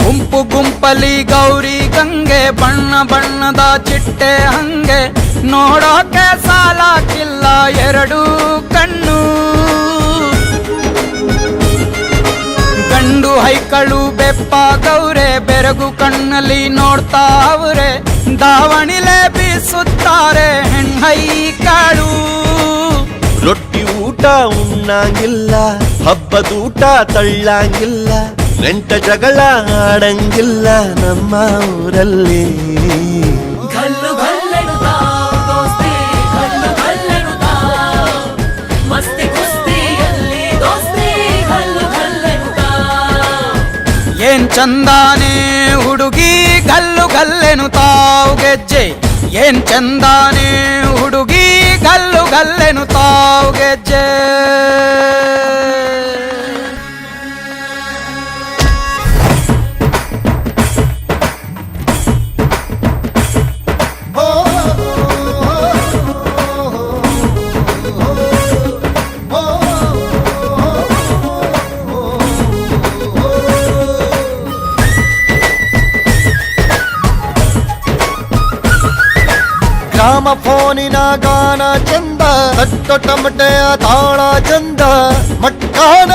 ಗುಂಪು ಗುಂಪಲಿ ಗೌರಿ ಗಂಗೆ ಬಣ್ಣ ಬಣ್ಣದ ಚಿಟ್ಟೆ ಹಂಗೆ ನೋಡೋಕೆ ಸಾಲಾಕಿಲ್ಲ ಎರಡು ಕಣ್ಣು. ಗಂಡು ಹೈಕಳು ಬೆಪ್ಪಾಗವ್ರೆ ಬೆರಗು ಕಣ್ಣಲ್ಲಿ ನೋಡ್ತಾವ್ರೆ. ದಾವಣಿಲೆ ಬೀಸುತ್ತಾರೆ ಹೆಣ್ಣೈಕಾಳು. ರೊಟ್ಟಿ ಊಟ ಉಣ್ಣಂಗಿಲ್ಲ, ಹಬ್ಬದೂಟ ತಳ್ಳಂಗಿಲ್ಲ, ನೆಂಟ ಜಗಳ ಆಡಂಗಿಲ್ಲ ನಮ್ಮ ಊರಲ್ಲಿ. ಗಲ್ಲು ಗಲ್ಲೆನುತಾವ್ ದೋಸ್ತಿ, ಗಲ್ಲು ಗಲ್ಲೆನುತಾವ್ ಮಸ್ತಿ ಕುಸ್ತಿಯಲ್ಲಿ ದೋಸ್ತಿ, ಗಲ್ಲು ಗಲ್ಲೆನುತಾವ್. ಏನ್ ಚಂದಾನೆ ಹುಡುಗಿ ಗಲ್ಲು ಗಲ್ಲೆನುತಾವ್ ಗೆಜ್ಜೆ. ಏನ್ ಚಂದಾನೆ ಹುಡುಗಿ ಗಲ್ಲು ಗಲ್ಲೆನುತಾವ್ ಗೆಜ್ಜೆ. ಗ್ರಾಮ ಫೋನಿನ ಗಾನ ಚಂದ, ತಟ್ಟೊ ಟಮಟೆಯ ತಾಳ ಚಂದ, ಮಟ್ಟಾನ